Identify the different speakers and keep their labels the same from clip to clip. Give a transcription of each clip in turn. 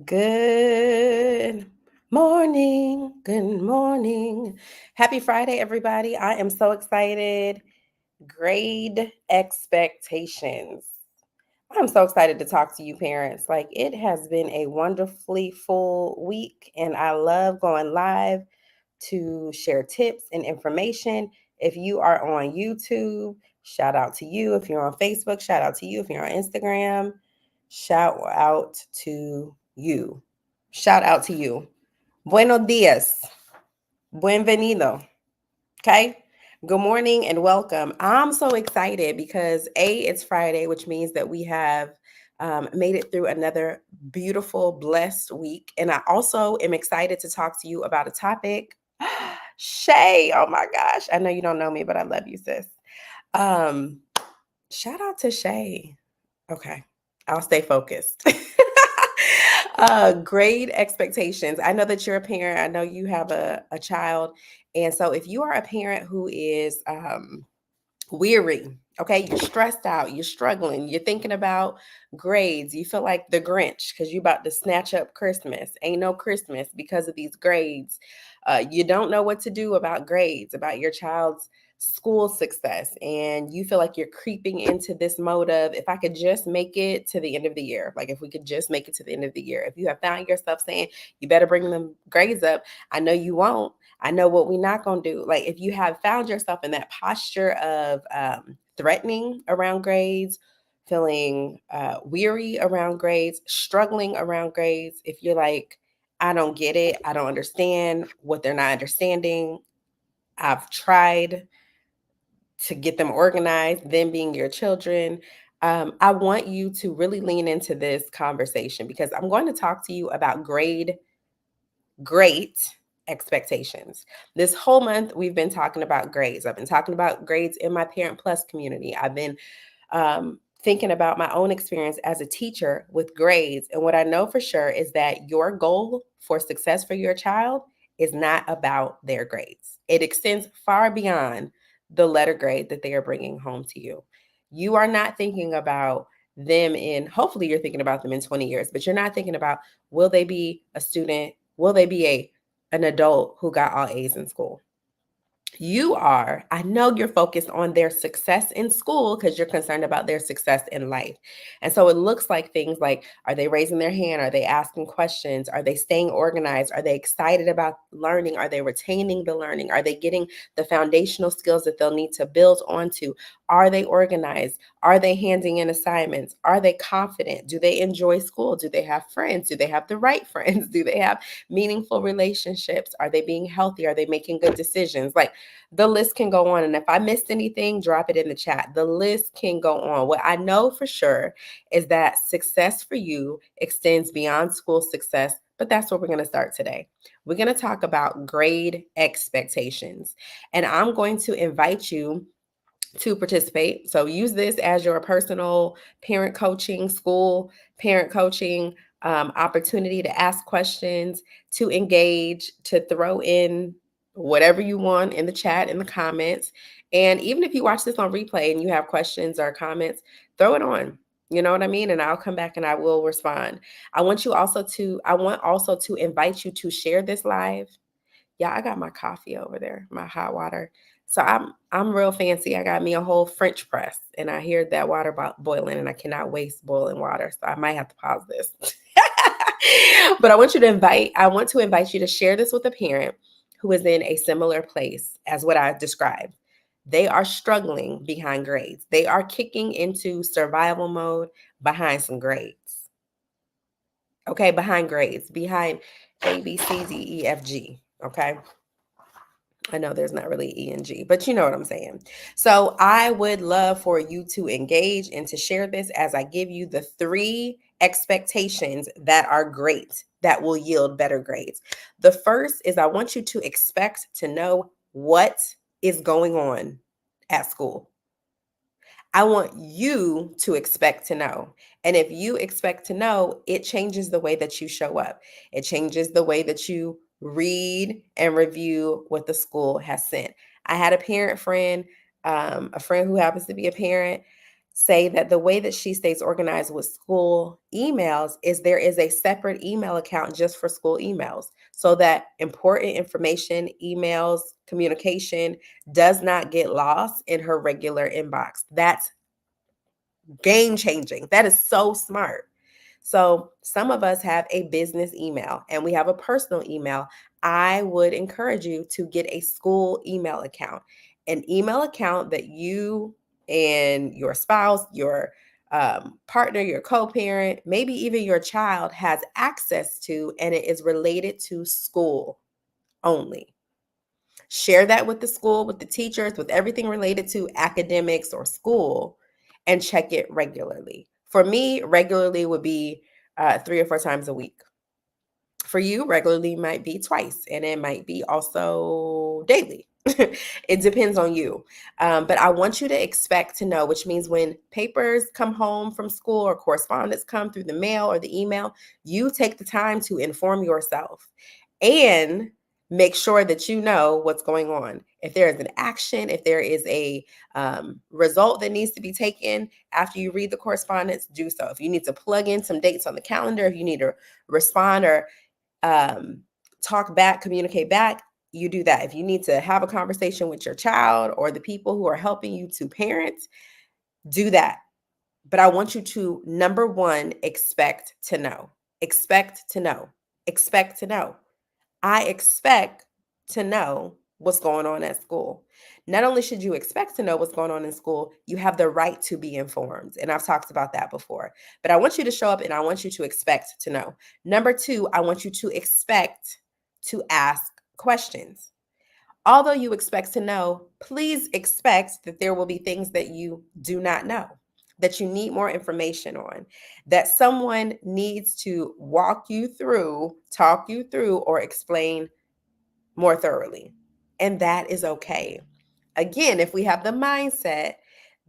Speaker 1: Good morning. Good morning. Happy Friday, everybody. I am so excited. Grade expectations. I'm so excited to talk to you, parents. Like, it has been a wonderfully full week, and I love going live to share tips and information. If you are on YouTube, shout out to you. If you're on Facebook, shout out to you. If you're on Instagram, shout out to you. Shout out to you. Buenos dias. Bienvenido. Okay. Good morning and welcome. I'm so excited because it's Friday, which means that we have made it through another beautiful, blessed week. And I also am excited to talk to you about a topic. Shay, oh my gosh. I know you don't know me, but I love you, sis. Um, Shout out to Shay. Okay. I'll stay focused. Grade expectations. I know that you're a parent. I know you have a child. And so if you are a parent who is weary, okay, you're stressed out, you're struggling, you're thinking about grades, you feel like the Grinch because you're about to snatch up Christmas. Ain't no Christmas because of these grades. You don't know what to do about grades, about your child's school success, and you feel like you're creeping into this mode of, if I could just make it to the end of the year, like if we could just make it to the end of the year. If you have found yourself saying you better bring them grades up, I know you won't. I know what we're not going to do. Like, if you have found yourself in that posture of threatening around grades, feeling weary around grades, struggling around grades, if you're like, I don't get it, I don't understand what they're not understanding, I've tried to get them organized, them being your children. I want you to really lean into this conversation because I'm going to talk to you about great expectations. This whole month, we've been talking about grades. I've been talking about grades in my Parent Plus community. I've been thinking about my own experience as a teacher with grades. And what I know for sure is that your goal for success for your child is not about their grades, it extends far beyond the letter grade that they are bringing home to you. You are not thinking about them in, hopefully, you're thinking about them in 20 years, but you're not thinking about, will they be a student? Will they be an adult who got all A's in school? I know you're focused on their success in school because you're concerned about their success in life. And so it looks like things like, are they raising their hand? Are they asking questions? Are they staying organized? Are they excited about learning? Are they retaining the learning? Are they getting the foundational skills that they'll need to build onto? Are they organized? Are they handing in assignments? Are they confident? Do they enjoy school? Do they have friends? Do they have the right friends? Do they have meaningful relationships? Are they being healthy? Are they making good decisions? Like, the list can go on. And if I missed anything, drop it in the chat. The list can go on. What I know for sure is that success for you extends beyond school success. But that's where we're going to start today. We're going to talk about grade expectations. And I'm going to invite you to participate. So use this as your personal parent coaching, school parent coaching opportunity to ask questions, to engage, to throw in whatever you want in the chat, in the comments. And even if you watch this on replay and you have questions or comments, throw it on. You know what I mean? And I'll come back and I will respond. I want also to invite you to share this live. Yeah, I got my coffee over there, my hot water. So I'm real fancy. I got me a whole French press, and I hear that water boiling, and I cannot waste boiling water. So I might have to pause this. But I want to invite you to share this with a parent who is in a similar place as what I described. They are struggling behind grades. They are kicking into survival mode behind some grades. Okay, behind grades, behind A, B, C, D, E, F, G. Okay. I know there's not really E and G, but you know what I'm saying. So I would love for you to engage and to share this as I give you the 3 expectations that are great, that will yield better grades. The first is, I want you to expect to know what is going on at school. I want you to expect to know. And if you expect to know, it changes the way that you show up. It changes the way that you read and review what the school has sent. I had a parent friend, a friend who happens to be a parent. say that the way that she stays organized with school emails is there is a separate email account just for school emails so that important information, emails, communication does not get lost in her regular inbox. That's game changing. That is so smart. So, some of us have a business email and we have a personal email. I would encourage you to get a school email account, an email account that you and your spouse, your partner, your co parent, maybe even your child has access to, and it is related to school only. Share that with the school, with the teachers, with everything related to academics or school, and check it regularly. For me, regularly would be 3 or 4 times a week. For you, regularly might be twice, and it might be also daily. It depends on you. But I want you to expect to know, which means when papers come home from school or correspondence come through the mail or the email, you take the time to inform yourself and make sure that you know what's going on. If there is an action, if there is a result that needs to be taken after you read the correspondence, do so. If you need to plug in some dates on the calendar, if you need to respond or talk back, communicate back, you do that. If you need to have a conversation with your child or the people who are helping you to parent, do that. But I want you to, number one, expect to know. Expect to know. Expect to know. I expect to know what's going on at school. Not only should you expect to know what's going on in school, you have the right to be informed. And I've talked about that before. But I want you to show up and I want you to expect to know. Number two, I want you to expect to ask questions. Although you expect to know, please expect that there will be things that you do not know, that you need more information on, that someone needs to walk you through, talk you through, or explain more thoroughly. And that is okay. Again, if we have the mindset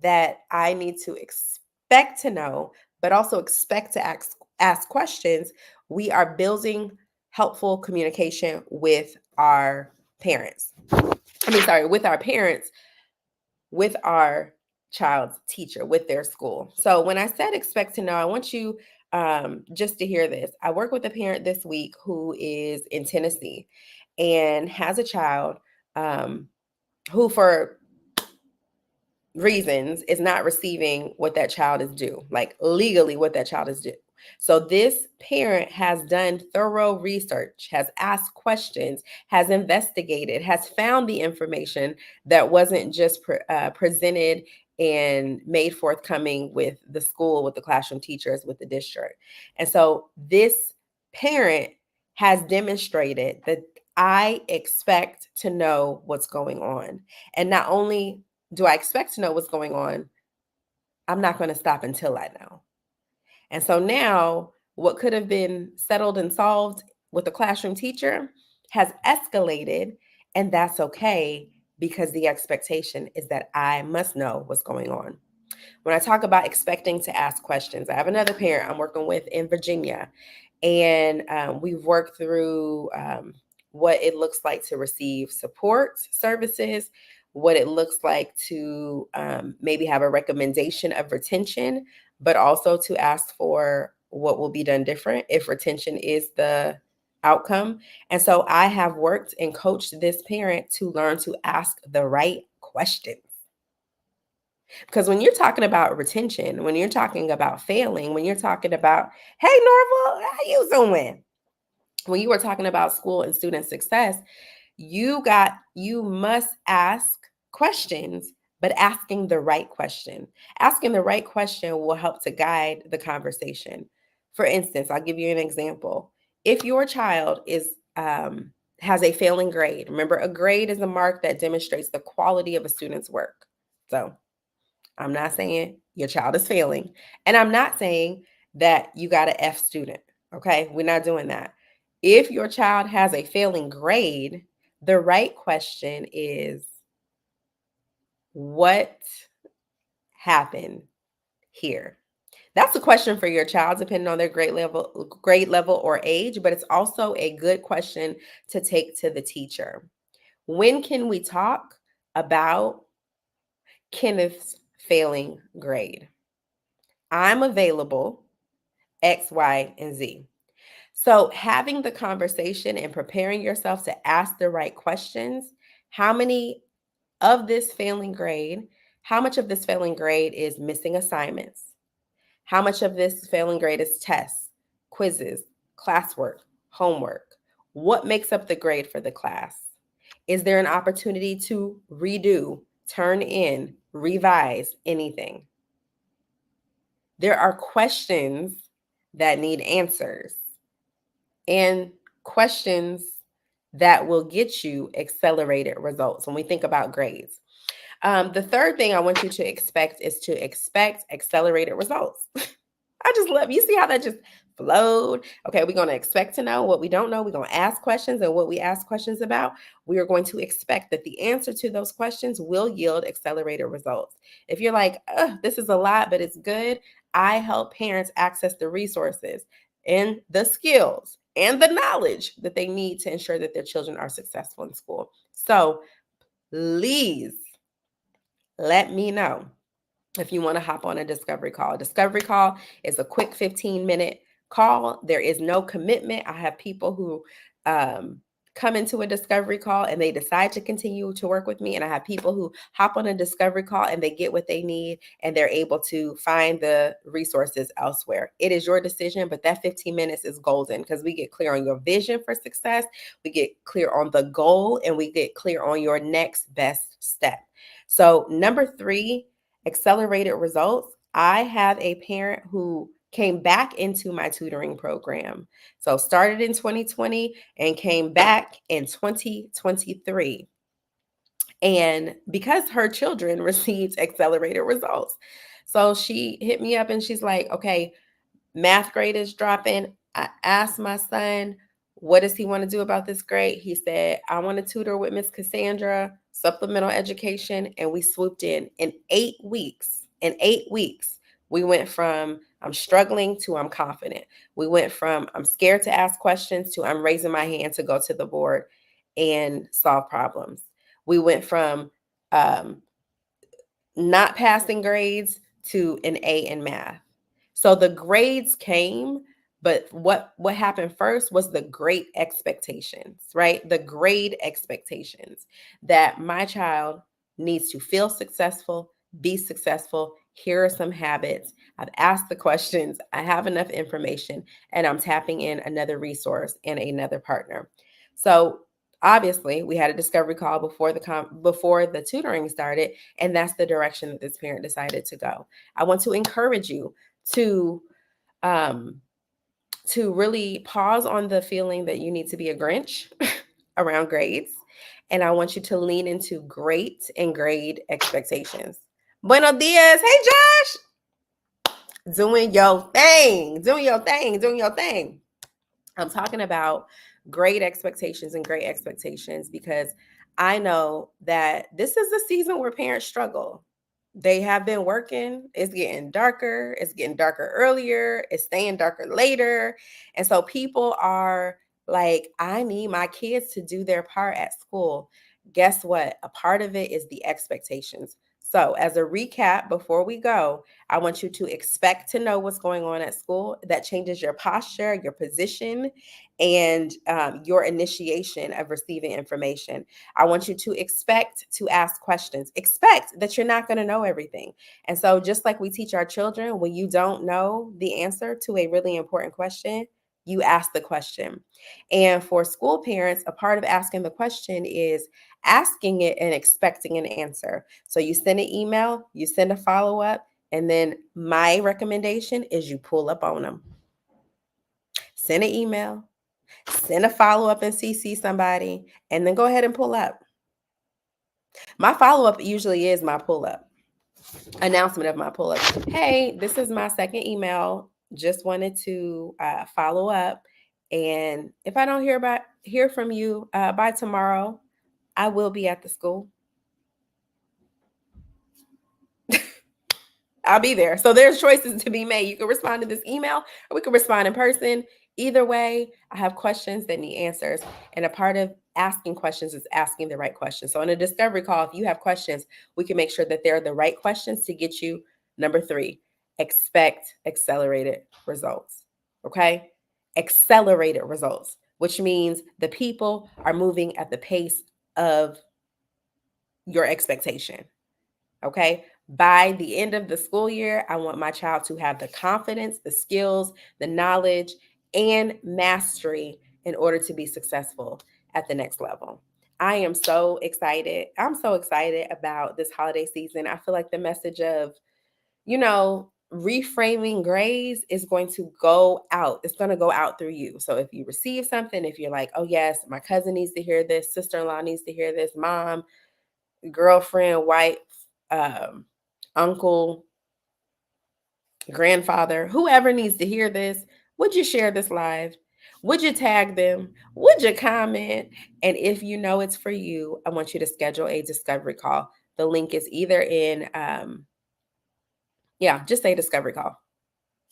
Speaker 1: that I need to expect to know, but also expect to ask questions, we are building helpful communication with our parents. With our parents, with our child's teacher, with their school. So when I said expect to know, I want you just to hear this. I work with a parent this week who is in Tennessee and has a child who, for reasons, is not receiving what that child is due, like legally what that child is due. So this parent has done thorough research, has asked questions, has investigated, has found the information that wasn't just presented and made forthcoming with the school, with the classroom teachers, with the district. And so this parent has demonstrated that I expect to know what's going on. And not only do I expect to know what's going on, I'm not going to stop until I know. And so now, what could have been settled and solved with the classroom teacher has escalated, and that's okay because the expectation is that I must know what's going on. When I talk about expecting to ask questions, I have another parent I'm working with in Virginia, and we've worked through what it looks like to receive support services, what it looks like to maybe have a recommendation of retention, but also to ask for what will be done different if retention is the outcome. And so I have worked and coached this parent to learn to ask the right questions. Because when you're talking about retention, when you're talking about failing, when you're talking about, hey, Norval, how you doing? When you were talking about school and student success, you must ask questions, but asking the right question. Asking the right question will help to guide the conversation. For instance, I'll give you an example. If your child has a failing grade, remember a grade is a mark that demonstrates the quality of a student's work. So I'm not saying your child is failing, and I'm not saying that you got an F student. Okay, we're not doing that. If your child has a failing grade, the right question is, what happened here? That's a question for your child, depending on their grade level or age, but it's also a good question to take to the teacher. When can we talk about Kenneth's failing grade? I'm available, X, Y, and Z. So having the conversation and preparing yourself to ask the right questions, how many of this failing grade, how much of this failing grade is missing assignments? How much of this failing grade is tests, quizzes, classwork, homework? What makes up the grade for the class? Is there an opportunity to redo, turn in, revise anything? There are questions that need answers and questions that will get you accelerated results when we think about grades. The third thing I want you to expect is to expect accelerated results. I just love, you see how that just flowed? Okay, we're going to expect to know what we don't know. We're going to ask questions, and what we ask questions about, we are going to expect that the answer to those questions will yield accelerated results. If you're like, this is a lot, but it's good, I help parents access the resources and the skills and the knowledge that they need to ensure that their children are successful in school. So please let me know if you want to hop on a discovery call. A discovery call is a quick 15-minute call. There is no commitment. I have people who come into a discovery call and they decide to continue to work with me. And I have people who hop on a discovery call and they get what they need and they're able to find the resources elsewhere. It is your decision, but that 15 minutes is golden because we get clear on your vision for success. We get clear on the goal, and we get clear on your next best step. So number 3, accelerated results. I have a parent who came back into my tutoring program. So started in 2020 and came back in 2023. And because her children received accelerated results. So she hit me up and she's like, okay, math grade is dropping. I asked my son, what does he want to do about this grade? He said, I want to tutor with Miss Cassandra, supplemental education. And we swooped in 8 weeks. In 8 weeks, we went from I'm struggling to I'm confident. We went from I'm scared to ask questions to I'm raising my hand to go to the board and solve problems. We went from not passing grades to an A in math. So the grades came, but what happened first was the great expectations, right? The grade expectations that my child needs to feel successful, be successful. Here are some habits. I've asked the questions. I have enough information, and I'm tapping in another resource and another partner. So obviously, we had a discovery call before the tutoring started, and that's the direction that this parent decided to go. I want to encourage you to really pause on the feeling that you need to be a Grinch around grades. And I want you to lean into great and grade expectations. Buenos dias. Hey, Josh. Doing your thing. Doing your thing. Doing your thing. I'm talking about great expectations and great expectations because I know that this is the season where parents struggle. They have been working. It's getting darker. It's getting darker earlier. It's staying darker later. And so people are like, I need my kids to do their part at school. Guess what? A part of it is the expectations. So, as a recap, before we go, I want you to expect to know what's going on at school. That changes your posture, your position, and your initiation of receiving information. I want you to expect to ask questions. Expect that you're not going to know everything. And so, just like we teach our children, when you don't know the answer to a really important question, you ask the question. And for school parents, a part of asking the question is asking it and expecting an answer. So you send an email, you send a follow-up, and then my recommendation is you pull up on them. Send an email, send a follow-up and CC somebody, and then go ahead and pull up. My follow-up usually is my pull-up. Announcement of my pull-up. Hey, this is my second email. Just wanted to follow up. And if I don't hear from you by tomorrow, I will be at the school. I'll be there. So there's choices to be made. You can respond to this email or we can respond in person. Either way, I have questions that need answers. And a part of asking questions is asking the right questions. So in a discovery call, if you have questions, we can make sure that they're the right questions to get you number 3, expect accelerated results. Okay? Accelerated results, which means the people are moving at the pace of your expectation. Okay? By the end of the school year, I want my child to have the confidence, the skills, the knowledge, and mastery in order to be successful at the next level. I am so excited. I'm so excited about this holiday season. I feel like the message of, reframing grades is going to go out. It's going to go out through you. So if you receive something, if you're like, oh, yes, my cousin needs to hear this, sister-in-law needs to hear this, mom, girlfriend, wife, um, uncle, grandfather, whoever needs to hear this, would you share this live? Would you tag them? Would you comment? And if you know it's for you, I want you to schedule a discovery call. The link is either in, just say discovery call.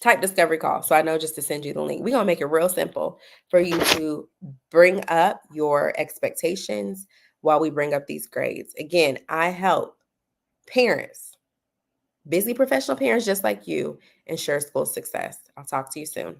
Speaker 1: Type discovery call. So I know just to send you the link. We're going to make it real simple for you to bring up your expectations while we bring up these grades. Again, I help parents, busy professional parents just like you, ensure school success. I'll talk to you soon.